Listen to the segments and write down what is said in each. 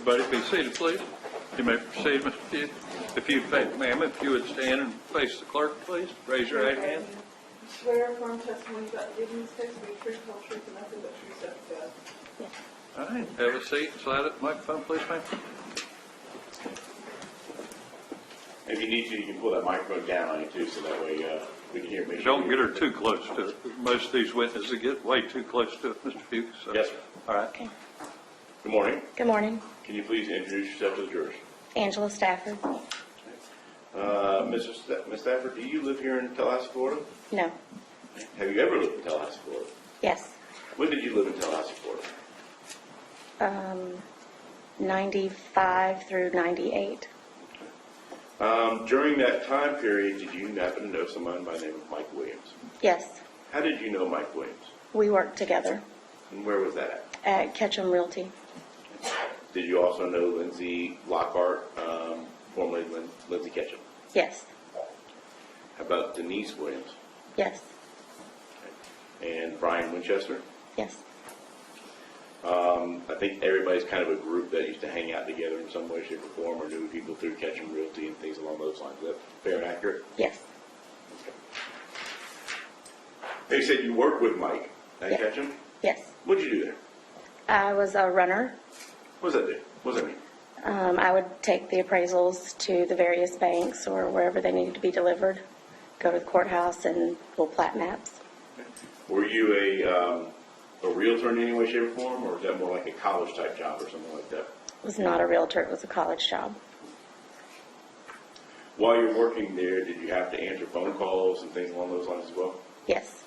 Everybody be seated, please. You may proceed, Mr. Pugh. If you, ma'am, if you would stand and face the clerk, please. Raise your right hand. Swear affirm testimony about giving this case to be true, the whole truth, and nothing but true, so help you God. Yes. All right, have a seat. Slide at the microphone, please, ma'am. If you need to, you can pull that microphone down on you too, so that way we can hear. Don't get her too close to it. Most of these witnesses get way too close to it, Mr. Pugh. So. Yes, sir. All right. Okay. Good morning. Good morning. Can you please introduce yourself to the jurors? Angela Stafford. Ms. Stafford, do you live here in Tallahassee, Florida? No. Have you ever lived in Tallahassee, Florida? Yes. When did you live in Tallahassee, Florida? 95 through 98. During that time period, did you happen to know someone by the name of Mike Williams? Yes. How did you know Mike Williams? We worked together And where was that at Ketchum Realty. at? Did you also know Lindsay Lockhart, formerly Lindsay Ketchum? Yes. How about Denise Williams? Yes. And Brian Winchester? Yes. I think everybody's kind of a group that used to hang out together in some way, shape, or form, or knew people through Ketchum Realty and things along those lines. Is that fair and accurate? Yes. Okay. You said you worked with Mike at Yeah. Ketchum? Yes. What did you do there? I was a runner. What does that do? What does that mean? I would take the appraisals to the various banks or wherever they needed to be delivered, go to the courthouse and pull plat maps. Were you a realtor in any way, shape, or form, or was that more like a college type job or something like that? It was not a realtor, it was a college job. While you were working there, did you have to answer phone calls and things along those lines as well? Yes.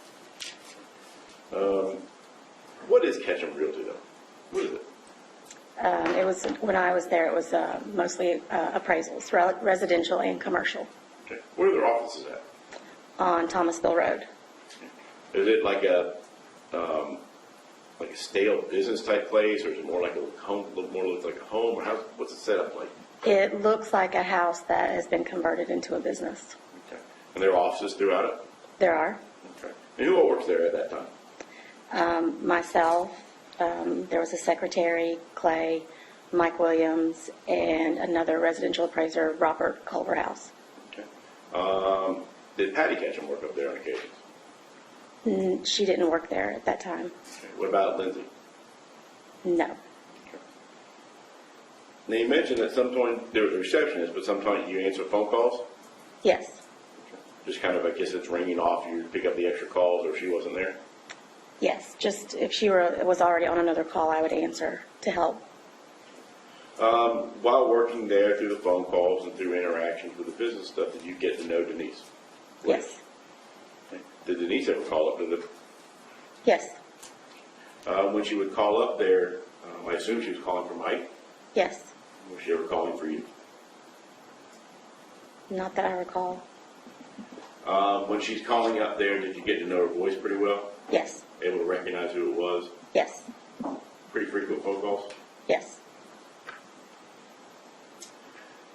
What is Ketchum Realty, though? What is it? It was, when I was there, it was mostly appraisals, residential and commercial, Okay. Where are their offices at? on Thomasville Road. Is it like a stale business type place, or is it more like a home? More looks like a home, or what's it set up like? It looks like a house that has been converted into a business. Okay. And there are offices throughout it. There are Okay. And who all works there at that time? myself, there was a secretary, Clay, Mike Williams, and another residential appraiser, Robert Culverhouse. Okay. Did Patty Ketchum work up there on occasions? She didn't work there at that time. Okay. What about Lindsay? No. Now you mentioned that sometimes there was a receptionist, but sometimes you answer phone calls. Yes. Just kind of, I guess it's ringing off. You pick up the extra calls, or if she wasn't there. Yes. Just if she was already on another call, I would answer to help. While working there, through the phone calls and through interactions with the business stuff, did you get to know Denise? Yes. Okay. Did Denise ever call up to the? Yes. When she would call up there, I assume she was calling for Mike. Yes. Was she ever calling for you? Not that I recall. When she's calling up there, did you get to know her voice pretty well? Yes. Able to recognize who it was? Yes. Pretty frequent phone calls? Yes.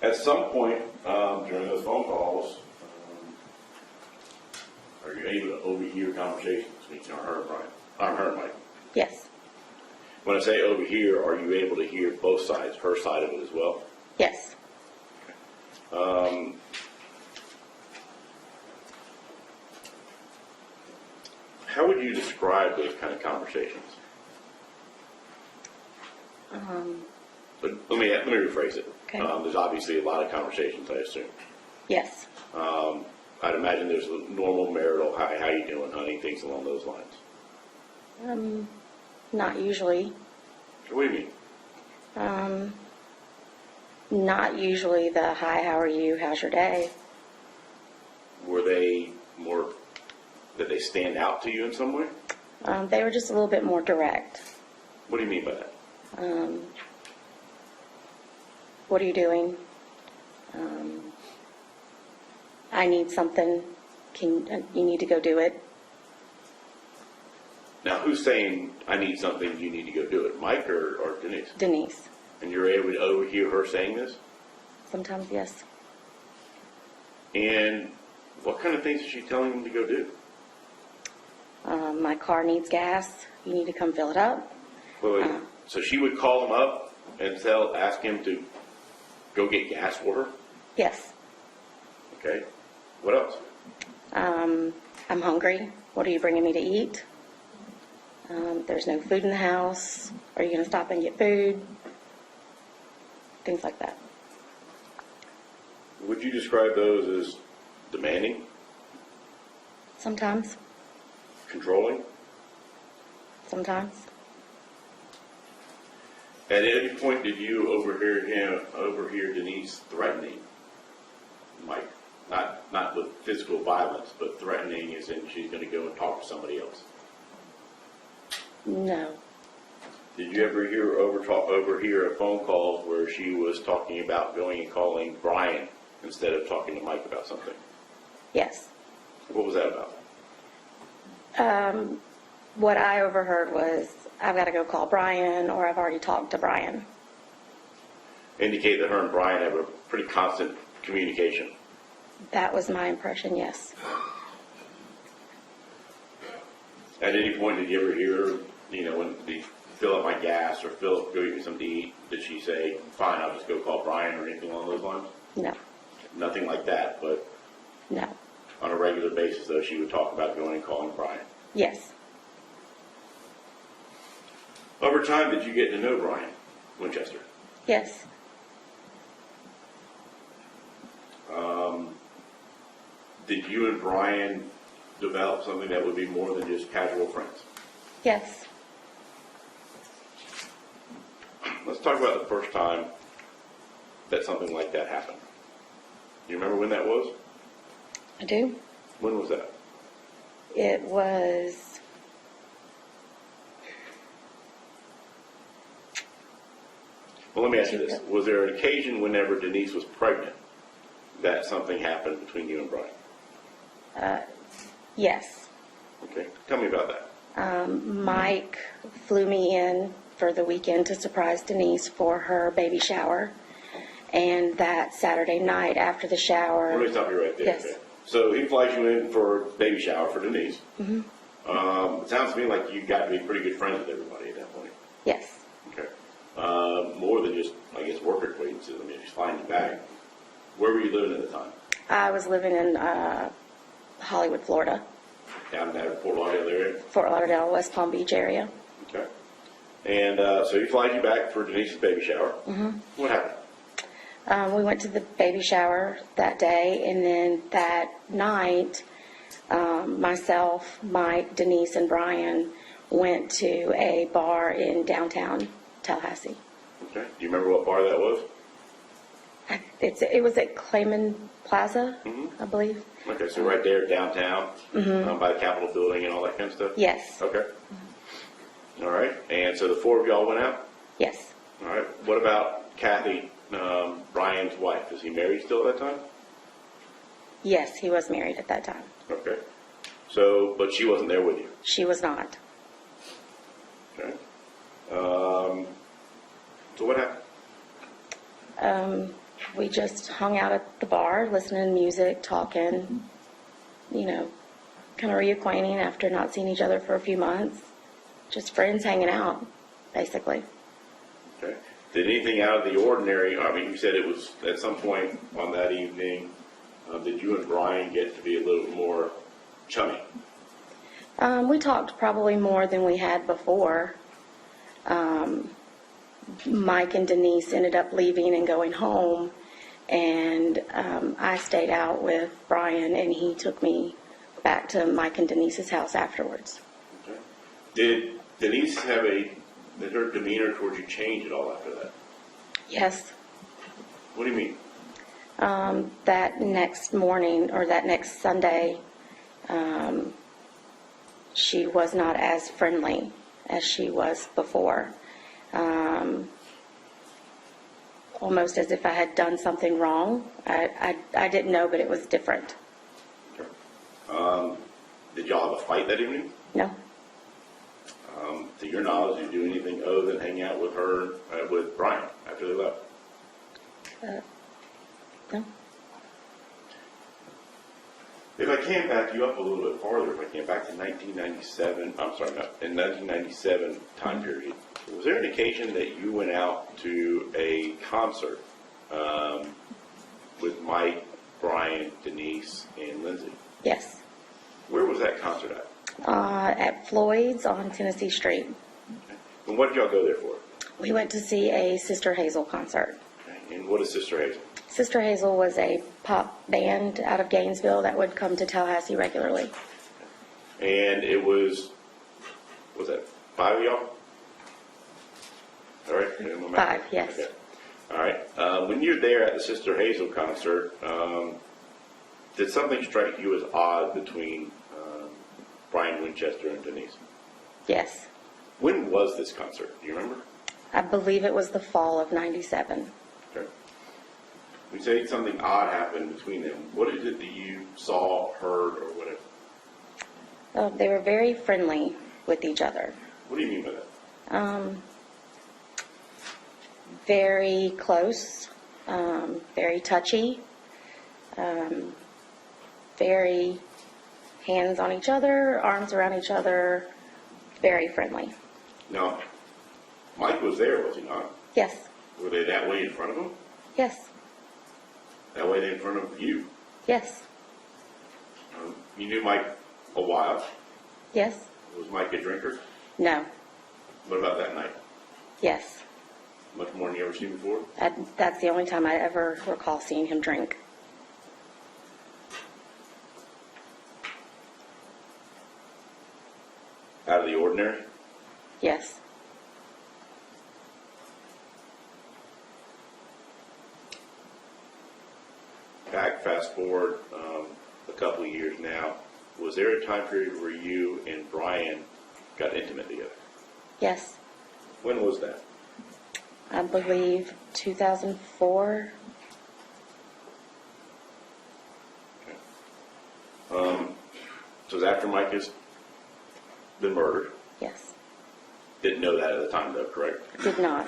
At some point during those phone calls, are you able to overhear conversations between her and Brian? Her and Mike. Yes. When I say overhear, are you able to hear both sides, her side of it as well? Yes. How would you describe those kind of conversations? Let me rephrase it. Okay. There's obviously a lot of conversations, I assume. Yes. I'd imagine there's a normal marital, hi, how you doing, honey, things along those lines. Not usually. What do you mean? Not usually the hi, how are you, how's your day? Were they more, did they stand out to you in some way? They were just a little bit more direct. What do you mean by that? What are you doing? I need something. You need to go do it? Now, who's saying, I need something, you need to go do it? Mike or Denise? Denise. And you're able to overhear her saying this? Sometimes, yes. And what kind of things is she telling them to go do? My car needs gas. You need to come fill it up. Wait. So she would call them up and ask him to go get gas for her? Yes. Okay. What else? I'm hungry. What are you bringing me to eat? There's no food in the house. Are you going to stop and get food? Things like that. Would you describe those as demanding, Sometimes. controlling? Sometimes. At any point did you overhear Denise threatening Mike? Not with physical violence, but threatening as in she's going to go and talk to somebody else. No. Did you ever overhear a phone call where she was talking about going and calling Brian instead of talking to Mike about something? Yes. What was that about? What I overheard was, I've got to go call Brian, or I've already talked to Brian. Indicate that her and Brian have a pretty constant communication. That was my impression, yes. At any point did you ever hear, when they fill up my gas or go get me something to eat, did she say, fine, I'll just go call Brian or anything along those lines? No. Nothing like that, but No. on a regular basis, though, she would talk about going and calling Brian. Yes. Over time, did you get to know Brian Winchester? Yes. Did you and Brian develop something that would be more than just casual friends? Yes. Let's talk about the first time that something like that happened. You remember when that was? I do. When was that? It was... Well, let me ask you this. Was there an occasion whenever Denise was pregnant that something happened between you and Brian? Yes. Okay. Tell me about that. Mike flew me in for the weekend to surprise Denise for her baby shower. And that Saturday night after the shower... Let me stop you right there. Yes. Okay. So he flies you in for baby shower for Denise. Mm-hmm. It sounds to me like you got to be pretty good friends with everybody at that point. Yes. Okay. More than just, I guess, work acquaintances. I mean, she's flying you back. Where were you living at the time? I was living in Hollywood, Florida. Down in that Fort Lauderdale area? Fort Lauderdale, West Palm Beach area. Okay. And so he flies you back for Denise's baby shower. Mm-hmm. What happened? We went to the baby shower that day, and then that night, myself, Mike, Denise, and Brian went to a bar in downtown Tallahassee. Okay. Do you remember what bar that was? It was at Clayman Plaza, I believe. Okay, so right there downtown, by the Capitol building and all that kind of stuff? Yes. Okay. All right. And so the four of y'all went out? Yes. All right. What about Kathy, Brian's wife? Is he married still at that time? Yes, he was married at that time. Okay. So, but she wasn't there with you? She was not. Okay. So what happened? We just hung out at the bar, listening to music, talking, kind of reacquainting after not seeing each other for a few months. Just friends hanging out, basically. Okay. Did anything out of the ordinary, I mean, you said it was at some point on that evening, did you and Brian get to be a little more chummy? We talked probably more than we had before. Mike and Denise ended up leaving and going home, and I stayed out with Brian, and he took me back to Mike and Denise's house afterwards. Okay. Did Denise did her demeanor towards you change at all after that? Yes. What do you mean? That next morning, or that next Sunday, she was not as friendly as she was before. Almost as if I had done something wrong. I didn't know, but it was different. Okay. Did y'all have a fight that evening? No. To your knowledge, did you do anything other than hang out with her, with Brian after they left? No. If I can back you up a little bit farther, if I can back to in 1997, I'm sorry, in 1997 time period, was there an occasion that you went out to a concert with Mike, Brian, Denise, and Lindsay? Yes. Where was that concert at? At Floyd's on Tennessee Street. And what did y'all go there for? We went to see a Sister Hazel concert. Okay. And what is Sister Hazel? Sister Hazel was a pop band out of Gainesville that would come to Tallahassee regularly. And it was that 5 of y'all? All right. 5, yes. Okay. All right. When you're there at the Sister Hazel concert, did something strike you as odd between Brian Winchester and Denise? Yes. When was this concert? Do you remember? I believe it was the fall of 97. Okay. We say something odd happened between them. What is it that you saw, heard, or whatever? They were very friendly with each other. What do you mean by that? Very close, very touchy, very hands on each other, arms around each other, very friendly. Now, Mike was there, was he not? Yes, Were they that way in front of him? yes, That way they in front of you? yes, You knew Mike a while. yes, Was Mike a drinker? no, What about that night? yes. Much more than you ever seen before? That's the only time I ever recall seeing him drink. Out of the ordinary? Yes. Fast forward a couple of years now. Was there a time period where you and Brian got intimate together? Yes. When was that? I believe 2004. So it was after Mike has been murdered. Yes. Didn't know that at the time, though, correct? Did not.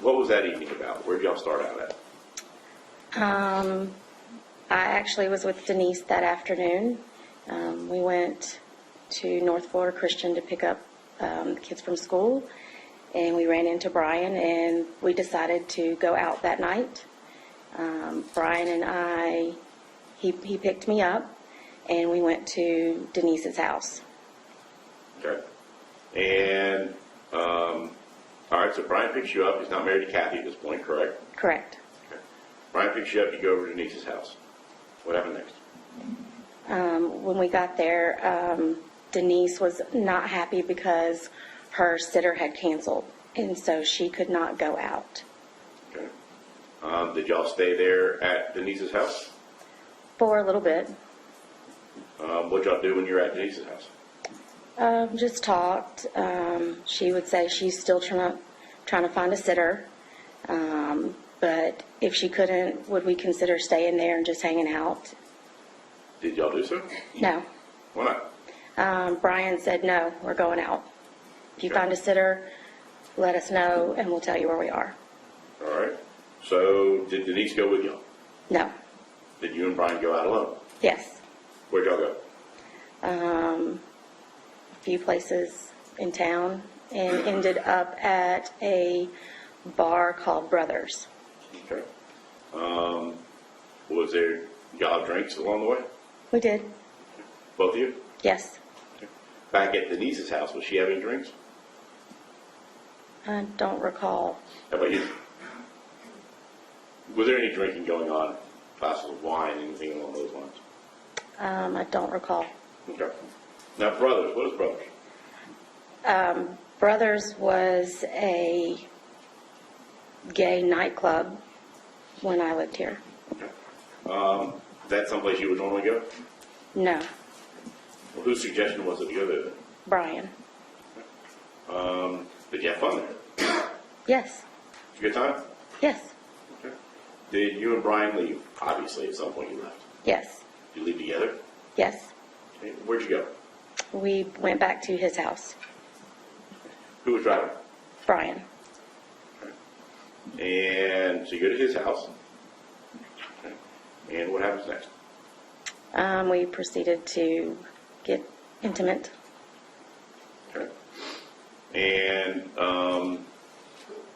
What was that evening about? Where did y'all start out at? I actually was with Denise that afternoon. We went to North Florida Christian to pick up the kids from school, and we ran into Brian, and we decided to go out that night. Brian and I, he picked me up, and we went to Denise's house. Okay. And, all right, so Brian picks you up. He's not married to Kathy at this point, correct? Correct. Okay. Brian picks you up. You go over to Denise's house. What happened next? When we got there, Denise was not happy because her sitter had canceled, and so she could not go out. Okay. Did y'all stay there at Denise's house? For a little bit. What'd y'all do when you were at Denise's house? Just talked. She would say she's still trying to find a sitter. But if she couldn't, would we consider staying there and just hanging out? Did y'all do so? No. Why not? Brian said, no, we're going out. If you Okay. find a sitter, let us know and we'll tell you where we are. All right. So did Denise go with y'all? No. Did you and Brian go out alone? Yes. Where'd y'all go? A few places in town and ended up at a bar called Brothers. Okay. Was there y'all have drinks along the way? We did. Both of you? Yes. Back at Denise's house, was she having drinks? I don't recall. How about you? Was there any drinking going on? Glasses of wine, anything along those lines? I don't recall. Okay. Now, Brothers, what is Brothers? Brothers was a gay nightclub when I lived here. Okay. Is that someplace you would normally go? No. Well, whose suggestion was it to go there? Brian. Did you have fun there? Yes. Did you have a good time? Yes. Okay. Did you and Brian leave? Obviously, at some point you left. Yes. Did you leave together? Yes. Okay. Where'd you go? We went back to his house. Who was driving? Brian. And so you go to his house. Okay. And what happens next? We proceeded to get intimate. Okay. And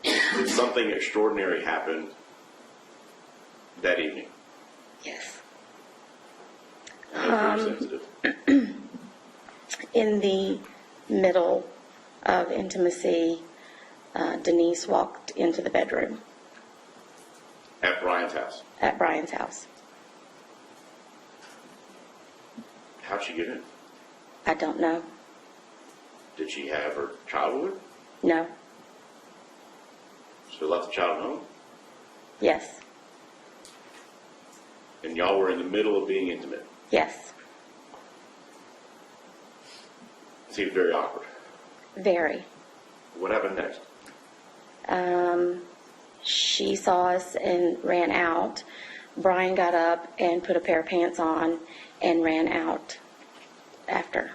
did something extraordinary happen that evening? Yes. I know it's very sensitive. In the middle of intimacy, Denise walked into the bedroom At Brian's house. at Brian's house. How'd she get in? I don't know. Did she have her child with her? No. She left the child at home? Yes. And y'all were in the middle of being intimate. Yes. Seemed very awkward. Very. What happened next? She saw us and ran out. Brian got up and put a pair of pants on and ran out after.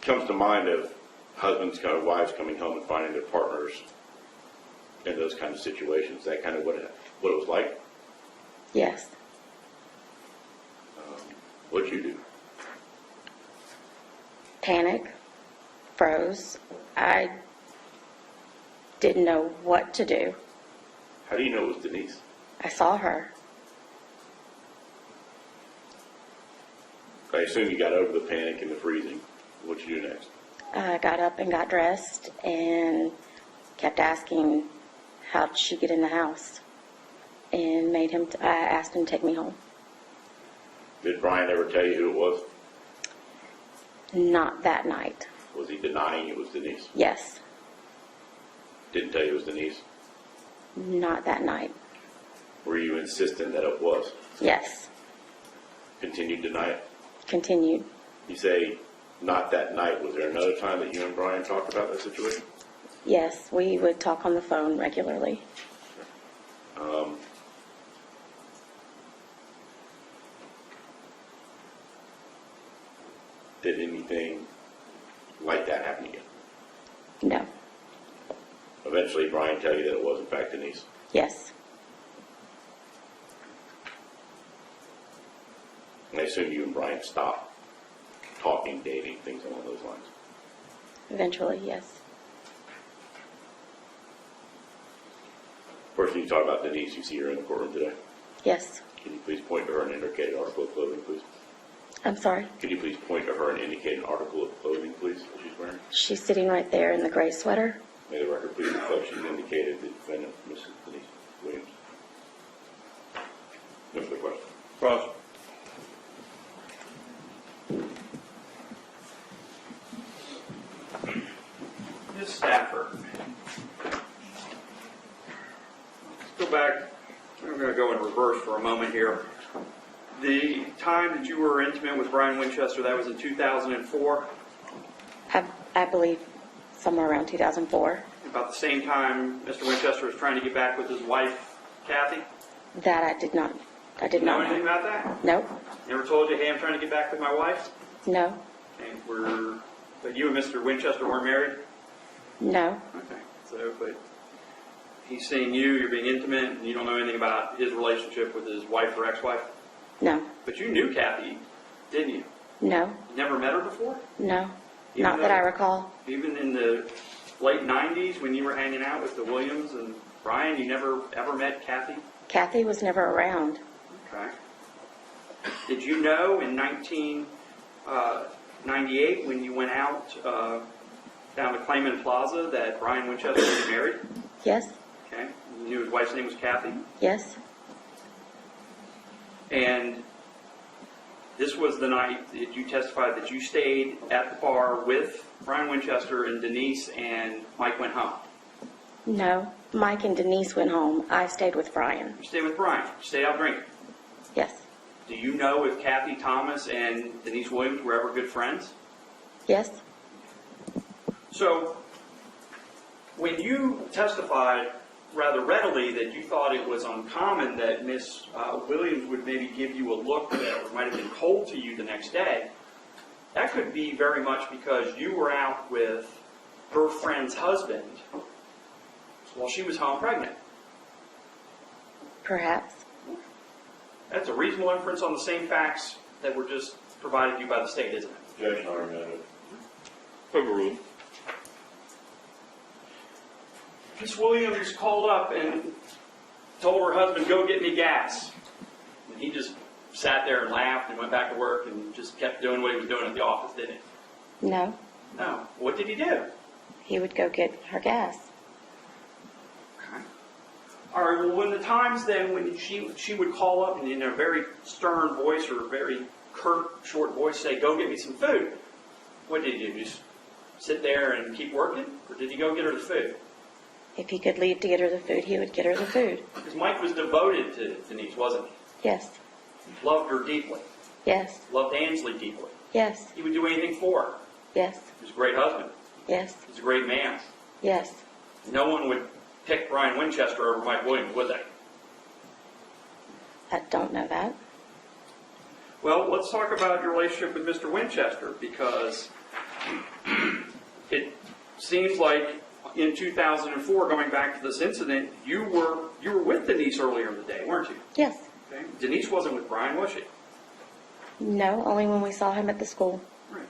Comes to mind of husbands, kind of wives coming home and finding their partners in those kind of situations. That kind of what it was like. Yes. What'd you do? Panic. Froze. I didn't know what to do. How do you know it was Denise? I saw her. I assume you got over the panic and the freezing. What'd you do next? I got up and got dressed and kept asking, how'd she get in the house? And I asked him to take me home. Did Brian ever tell you who it was? Not that night. Was he denying it was Denise? Yes. Didn't tell you it was Denise? Not that night. Were you insistent that it was? Yes. Continued to deny it? Continued. You say not that night. Was there another time that you and Brian talked about that situation? Yes, we would talk on the phone regularly. Did anything like that happen again? No. Eventually, Brian tell you that it was in fact Denise. Yes. And I assume you and Brian stopped talking, dating, things along those lines. Eventually, yes. First, you talk about Denise. You see her in the courtroom today. Yes. Can you please point to her and indicate an article of clothing, please? I'm sorry. Could you please point to her and indicate an article of clothing, please, that she's wearing? She's sitting right there in the gray sweater. May the record please reflect she's indicated the defendant, Mrs. Denise Williams. No further question. Cross. Ms. Stafford. Let's go back. We're going to go in reverse for a moment here. The time that you were intimate with Brian Winchester, that was in 2004, I believe somewhere around 2004. about the same time Mr. Winchester was trying to get back with his wife, Kathy. That I did not Know know. anything about that? Nope. Never told you, hey, I'm trying to get back with my wife? No. Okay, but you and Mr. Winchester weren't married? No. Okay, so, but he's seeing you, you're being intimate, and you don't know anything about his relationship with his wife or ex-wife? No. But you knew Kathy, didn't you? No. You never met her before? No. Even Not that though- I recall. Even in the late 90s when you were hanging out with the Williams and Brian, you never ever met Kathy? Kathy was never around. Okay. Did you know in 1998 when you went out down to Clayman Plaza that Brian Winchester was married? Yes. Okay. You knew his wife's name was Kathy? Yes. And this was the night that you testified that you stayed at the bar with Brian Winchester and Denise and Mike went home. No. Mike and Denise went home. I stayed with Brian. You stayed with Brian. You stayed out drinking. Yes. Do you know if Kathy Thomas and Denise Williams were ever good friends? Yes. So, when you testified rather readily that you thought it was uncommon that Miss Williams would maybe give you a look that might have been cold to you the next day, that could be very much because you were out with her friend's husband while she was home pregnant. Perhaps. That's a reasonable inference on the same facts that were just provided to you by the state, isn't it? Judge Norman, Overruled. Miss Williams called up and told her husband, go get me gas. And he just sat there and laughed and went back to work and just kept doing what he was doing at the office, didn't he? No. No. What did he do? He would go get her gas. All right, well, when the times then when she would call up and in a very stern voice or a very curt, short voice say, go get me some food, what did he do? Just sit there and keep working? Or did he go get her the food? If he could leave to get her the food, he would get her the food. Because Mike was devoted to Denise, wasn't he? Yes. Loved her deeply. Yes. Loved Angela deeply. Yes. He would do anything for her. Yes. He was a great husband. Yes. He was a great man. Yes. No one would pick Brian Winchester over Mike Williams, would they? I don't know that. Well, let's talk about your relationship with Mr. Winchester, because it seems like in 2004, going back to this incident, you were with Denise earlier in the day, weren't you? Yes. Okay. Denise wasn't with Brian, was she? No, only when we saw him at the school. Right.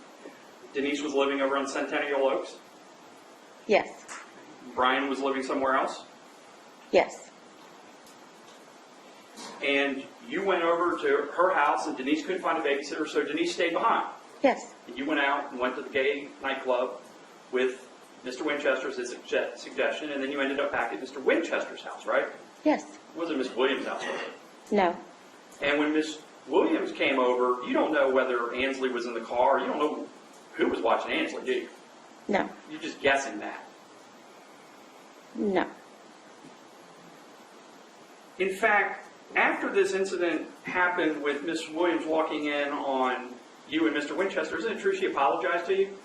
Denise was living over on Centennial Oaks. Yes. Brian was living somewhere else. Yes. And you went over to her house, and Denise couldn't find a babysitter, so Denise stayed behind. Yes. And you went out and went to the gay nightclub with Mr. Winchester's suggestion, and then you ended up back at Mr. Winchester's house, right? Yes. It wasn't Miss Williams' house, was it? No. And when Miss Williams came over, you don't know whether Ansley was in the car. You don't know who was watching Ansley, do you? No. You're just guessing that. No. In fact, after this incident happened with Miss Williams walking in on you and Mr. Winchester, isn't it true she apologized to you?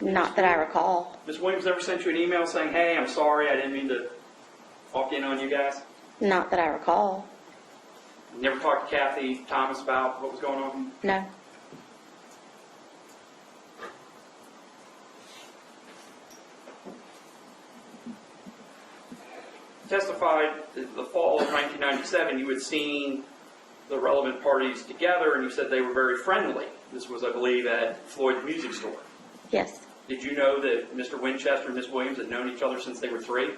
Not that I recall. Miss Williams never sent you an email saying, hey, I'm sorry, I didn't mean to walk in on you guys? Not that I recall. You never talked to Kathy Thomas about what was going on? No. Testified that the fall of 1997, you had seen the relevant parties together, and you said they were very friendly. This was, I believe, at Floyd's Music Store. Yes. Did you know that Mr. Winchester and Miss Williams had known each other since they were 3?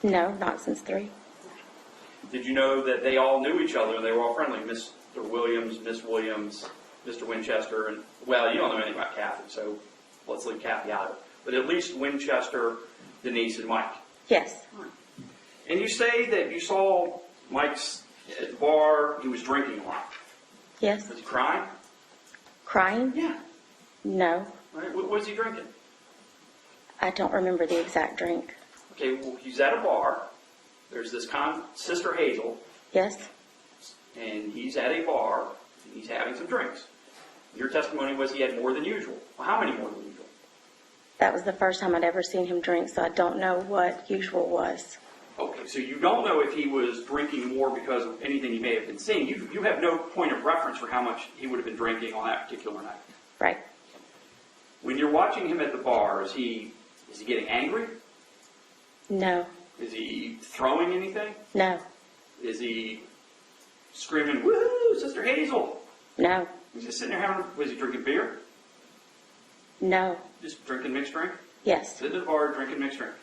No, not since 3. Did you know that they all knew each other and they were all friendly? Mr. Williams, Miss Williams, Mr. Winchester, and, well, you don't know anything about Kathy, so let's leave Kathy out of it. But at least Winchester, Denise, and Mike. Yes. And you say that you saw Mike's at the bar, he was drinking a lot. Yes. Was he crying? Crying? Yeah. No. Right. What was he drinking? I don't remember the exact drink. Okay, well, he's at a bar. There's this Sister Hazel, Yes. and he's at a bar, and he's having some drinks. Your testimony was he had more than usual. Well, how many more than usual? That was the first time I'd ever seen him drink, so I don't know what usual was. Okay, so you don't know if he was drinking more because of anything he may have been seeing. You have no point of reference for how much he would have been drinking on that particular night. Right. When you're watching him at the bar, is he getting angry? No. Is he throwing anything? No. Is he screaming, woo, Sister Hazel? No. He's just sitting there was he drinking beer? No. Just drinking mixed drink? Yes. Sitting at the bar drinking mixed drink.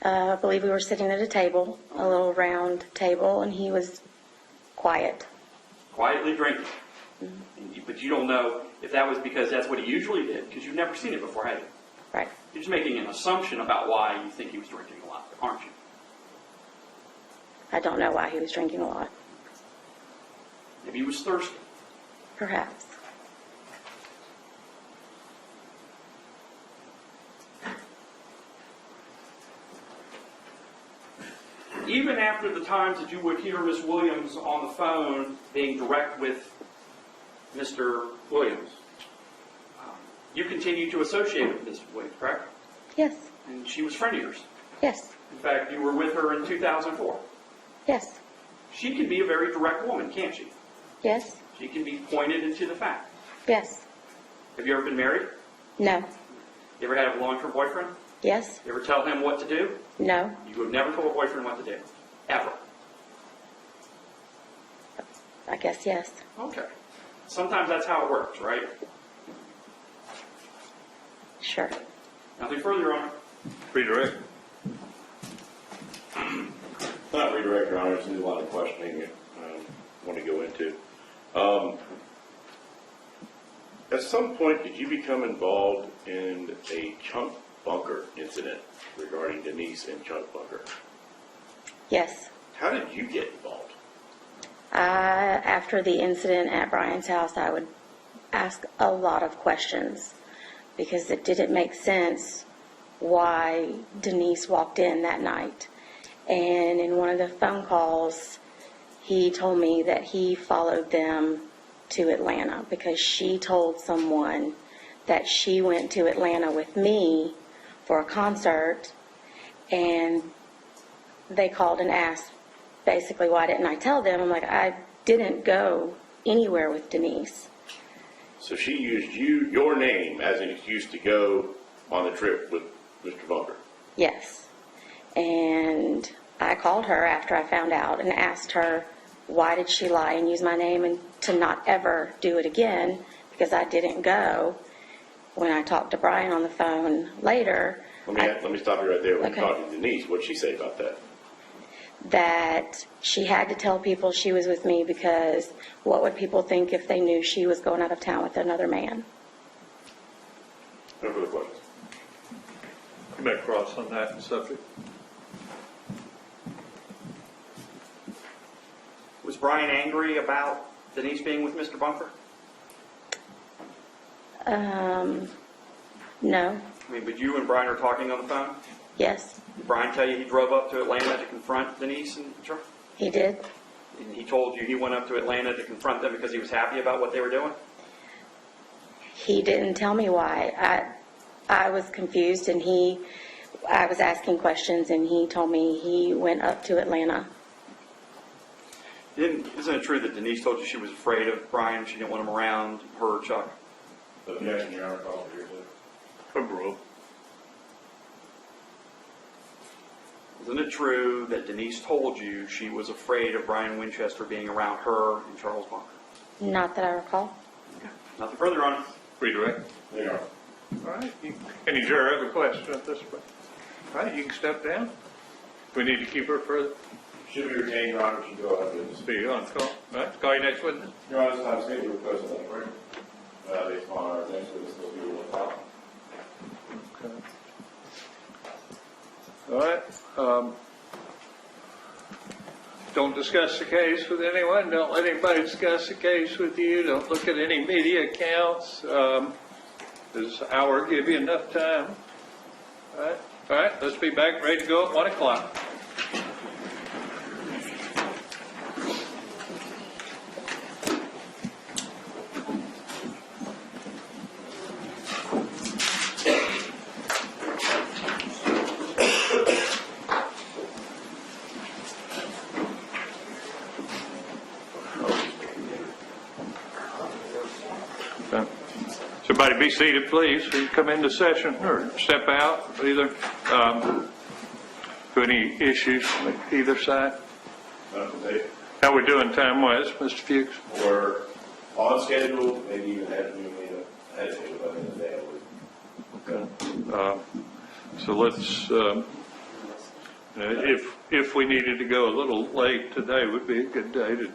I believe we were sitting at a table, a little round table, and he was quiet. Quietly drinking. But you don't know if that was because that's what he usually did, because you've never seen it before, have you? Right. You're just making an assumption about why you think he was drinking a lot, aren't you? I don't know why he was drinking a lot. Maybe he was thirsty. Perhaps. Even after the times that you would hear Miss Williams on the phone being direct with Mr. Williams, you continued to associate with Miss Williams, correct? Yes. And she was a friend of yours. Yes. In fact, you were with her in 2004. Yes. She can be a very direct woman, can't she? Yes. She can be pointed into the fact. Yes. Have you ever been married? No. You ever had a long-term boyfriend? Yes? You ever tell him what to do? No? You have never told a boyfriend what to do, ever. I guess yes. Okay. Sometimes that's how it works, right? Sure. Nothing further, Your Honor. Redirect. Not redirect, Your Honor, there's a lot of questioning I want to go into. At some point, did you become involved in a chunk bunker incident regarding Denise and chunk bunker? Yes. How did you get involved? After the incident at Brian's house, I would ask a lot of questions because it didn't make sense why Denise walked in that night. And in one of the phone calls, he told me that he followed them to Atlanta because she told someone that she went to Atlanta with me for a concert, and they called and asked basically why didn't I tell them. I'm like, I didn't go anywhere with Denise. So she used your name as an excuse to go on the trip with Mr. Bunker. Yes. And I called her after I found out and asked her why did she lie and use my name and to not ever do it again because I didn't go. When I talked to Brian on the phone later, Let me stop you right there. When Okay. you talked to Denise, what'd she say about that? that she had to tell people she was with me because what would people think if they knew she was going out of town with another man? No further questions. You may cross on that subject. Was Brian angry about Denise being with Mr. Bunker? No. I mean, but you and Brian are talking on the phone? Yes, Did Brian tell you he drove up to Atlanta to confront Denise and Charles? he did. And he told you he went up to Atlanta to confront them because he was happy about what they were doing? He didn't tell me why. I was confused, and I was asking questions, and he told me he went up to Atlanta. Isn't it true that Denise told you she was afraid of Brian, she didn't want him around, her or Chuck? Objection, Your Honor, call for your vote. Overruled. Isn't it true that Denise told you she was afraid of Brian Winchester being around her and Charles Bunker? Not that I recall. Okay. Nothing further, Your Honor. Redirect. There you are. All right. Any juror have a question at this point? All right, you can step down. We need to keep her further. Should be retained, Your Honor, should go ahead with this. Be on call. All right, call your next witness. Your Honor, this time, state your request of that record. Based on our next witness, will be ruled out. Okay. All right. Don't discuss the case with anyone. Don't let anybody discuss the case with you. Don't look at any media accounts. Does the hour give you enough time? All right. All right. Let's be back ready to go at 1 o'clock. Somebody be seated, please. You come into session or step out, either. Any issues on either side? How we doing time-wise, Mr. Fuchs? We're on schedule, maybe even ahead of schedule by the end of the day, I believe. Okay. So let's, if we needed to go a little late, today would be a good day to do